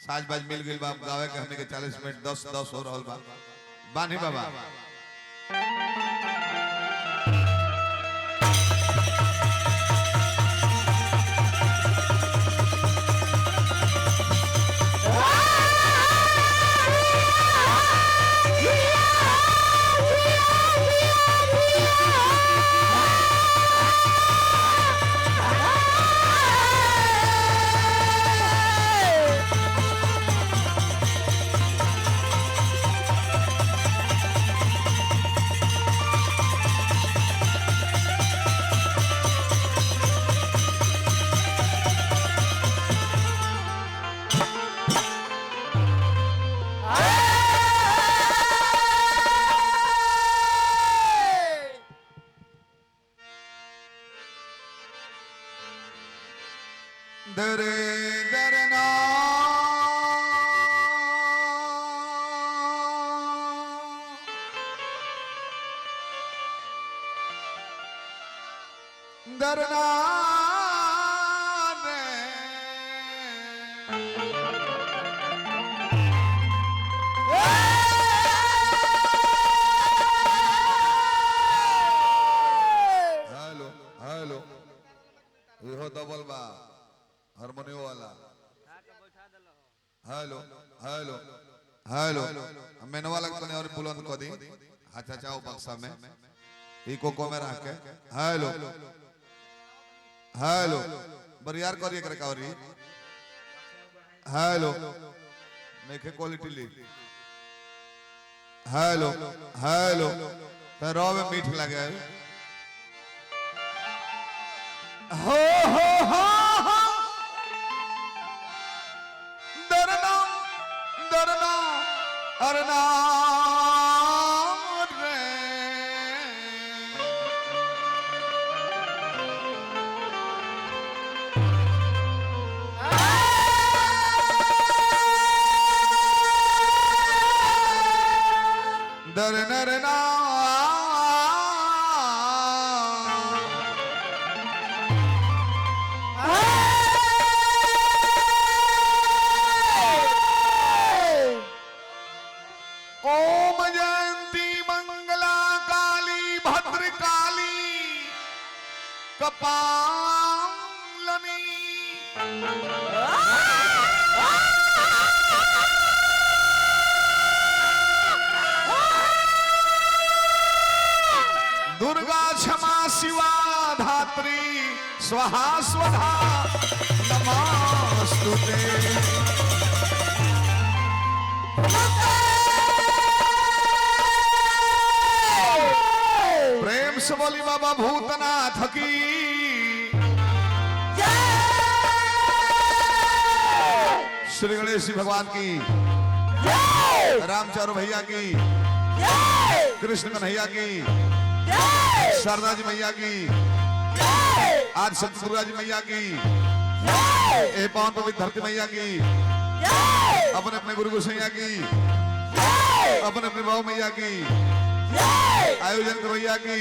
साज बाज मिल गई बा गावे के हमने के 40 मिनट 10 हो रहल बा बानी बाबा दरे दरना दरना रे हेलो हेलो इहो डबल बा हारमोनियम वाला हेलो हेलो हेलो मेनवा लगता नहीं और बुलंद को दी अच्छा चाहो बक्सा में इको को में रख के हेलो हेलो बरियार करिए कर कावरी हेलो नेखे क्वालिटी ली हेलो हेलो तो रो में मीठ लगे हो हो दरना दरना अरना रे दरना रना ओम जयंती मंगला काली भद्रकाली कपालनी दुर्गा क्षमा शिवा धात्री स्वाहा स्वधा नमस्तुते प्रेम से बोली बाबा भूतनाथ की श्री गणेश जी भगवान की रामचारू भैया की कृष्ण कन्हैया की शारदा जी मैया की आज संत दुर्गा जी मैया की ए पावन पवित्र धरती मैया की अपने अपने गुरु गोसैया की अपने अपने भाव मैया की आयोजन करवैया की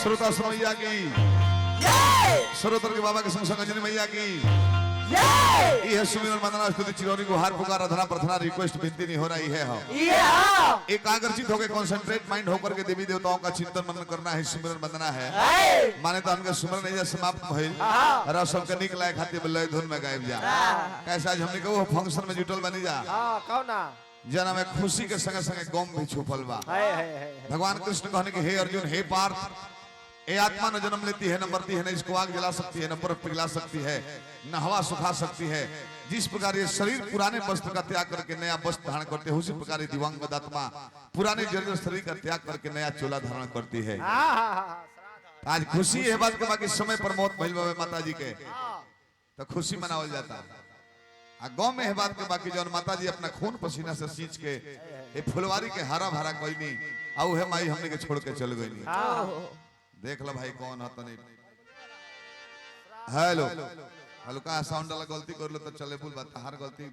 श्रोता सुनवैया की श्रोतर के बाबा के संग संग अंजनी मैया की यह सुमिरन वंदना स्तुति चिरौनी गुहार पुकार अधना प्रार्थना रिक्वेस्ट विनती नहीं हो रही है हम एकाग्रचित होकर कंसंट्रेट माइंड होकर के देवी देवताओं का चिंतन मनन करना है सुमिरन वंदना है माने तो हमके सुमिरन नहीं समाप्त भइल और सबके निक लायक खातिर लय धुन में गायब जा कैसा आज हमने कहो फंक्शन में जुटल बनी जा कहो ना जना में खुशी के संगे संगे गम भी छुपल बा भगवान कृष्ण कहने के हे अर्जुन हे पार्थ ये आत्मा न जन्म लेती है न मरती है न इसको आग जला सकती है न बर्फ पिघला सकती है न हवा सुखा सकती है जिस प्रकार ये शरीर पुराने वस्त्र का त्याग करके नया वस्त्र धारण करते है उसी प्रकार दिवंगत आत्मा पुराने जर्जर शरीर का त्याग करके नया चोला धारण करती है। आज खुशी है बात के बाकी समय पर मौत भइल बा माता जी के तो खुशी मनावल जाता है। गाँव में है बात के बाकी जो माता जी अपना खून पसीना से सींच के ये फुलवारी के हरा भरा कोई नहीं आऊ है माई हमने के छोड़ के चल गई नहीं। देख लो भाई कौन होता नहीं। हेलो हेलो का साउंड वाला गलती कर लो तो चले बोल बात हर गलती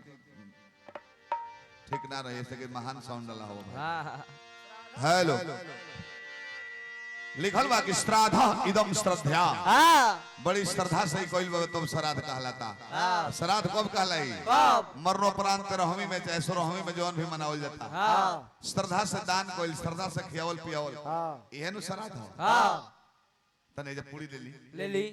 ठीक ना रहे ऐसे कि महान साउंड वाला हो। हेलो लिखल बा कि श्राद्ध इदम श्रद्धा। हाँ बड़ी श्रद्धा से कोई तुम श्राद्ध कहलाता। हाँ श्राद्ध कब कहलाई? कब? मरणोपरांत 13वीं में चाहे 16वीं में जौन भी मनावल जाता। हाँ श्रद्धा से दान कोई, श्रद्धा से खियावल पियावल, हाँ यह नु श्राद्ध हो। हाँ तने जब पूरी ले ली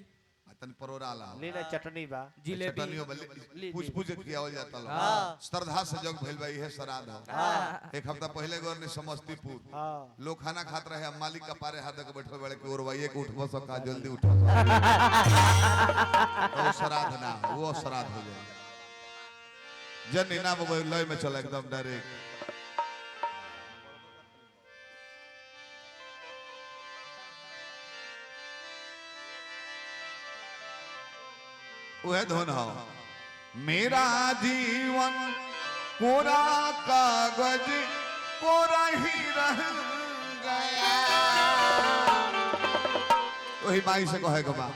तन परोरा ला लीना चटनी बा जिलेबी पूछ पूछ खियावल जाता लो। हाँ। श्रद्धा से जग भइल बा इहे श्राद्ध हो। हाँ एक हफ्ता पहले गौर ने समस्तीपुर हाँ लोग खाना खात रहे, अब मालिक का पारे हाथ के बैठे बड़े कि ओरवाइए के उठबो सका जल्दी उठो। वो श्राद्ध ना, वो श्राद्ध हो जाए। जन इनाम वो लय में चला एकदम डायरेक्ट। वह धुन हो मेरा जीवन कोरा कागज कोरा ही रह गया। वही माई से कहे बा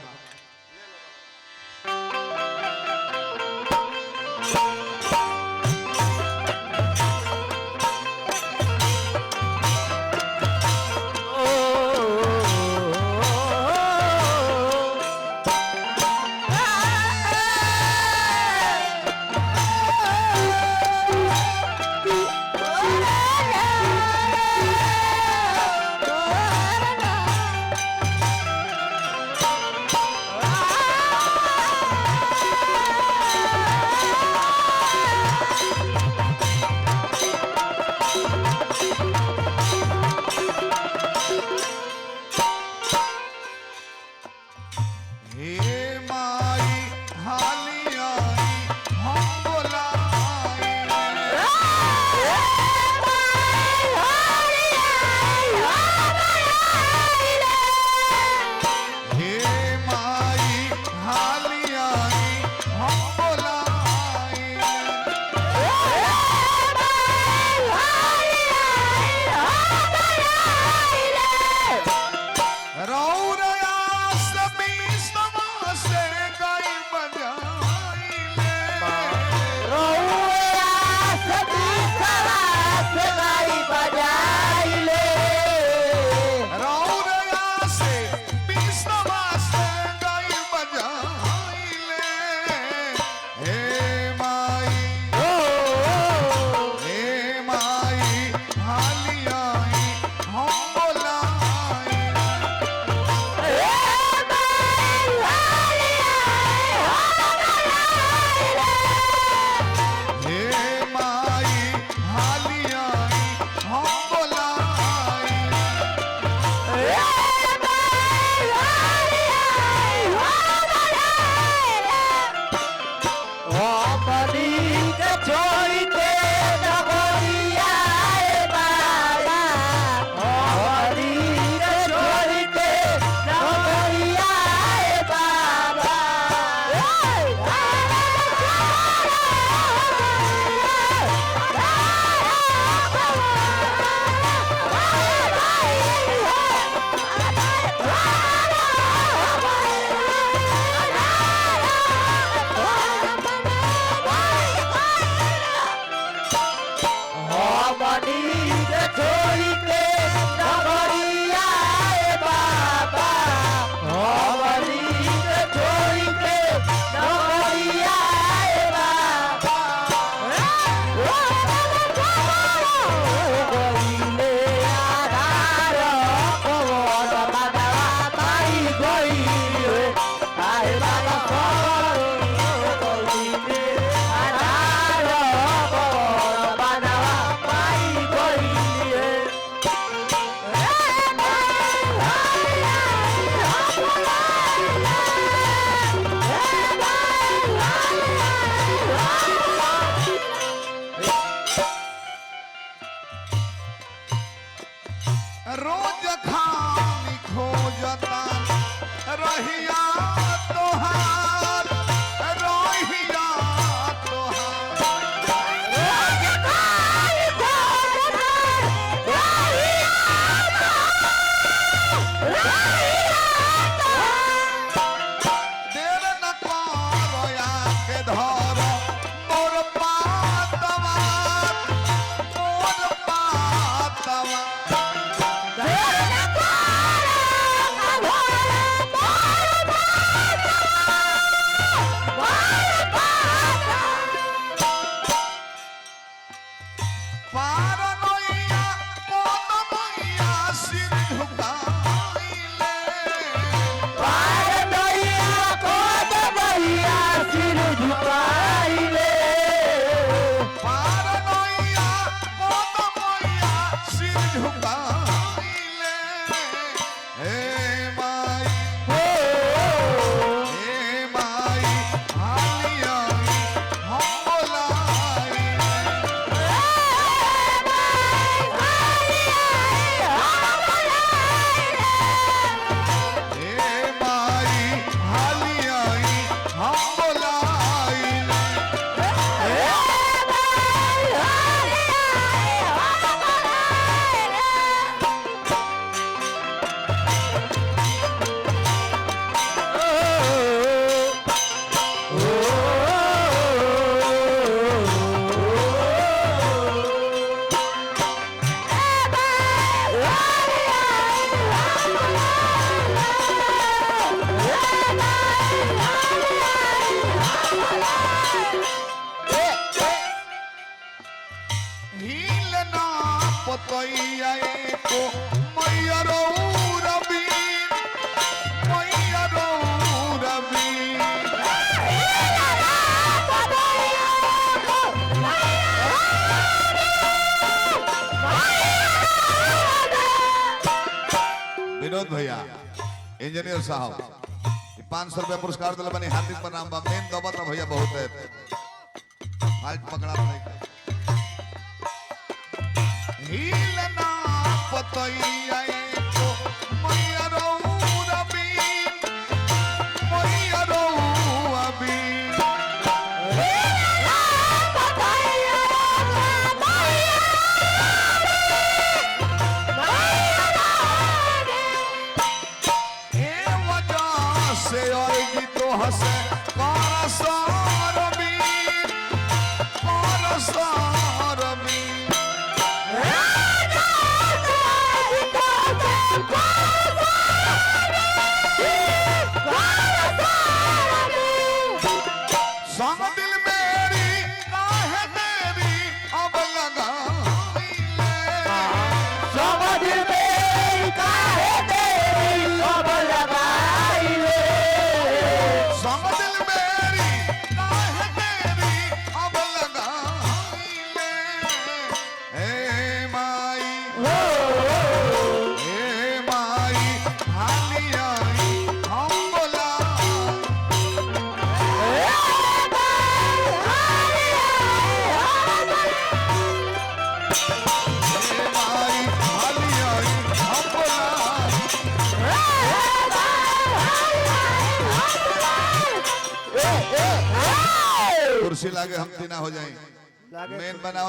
पतैया को मैया रो रवि मैया रो रवि विनोद भैया इंजीनियर साहब 500 रुपया पुरस्कार दिला बनी हार्दिक प्रणाम बा मेन दबा तो भैया बहुत है हाथ पकड़ा नहीं हिलना पतैया को मैया रो रवि मैया रो रवि से और गीतों हंसे पारसारमी संग दिल मेरी काहे तेरी अब लगा संग दिल मेरी काहे तेरी अब लगाई ले संग दिल मेरी काहे तेरी अब लगा हे माई हाली आई हम बोला कुर्सी लागे हम तीना हो जाए मेन बनाओ।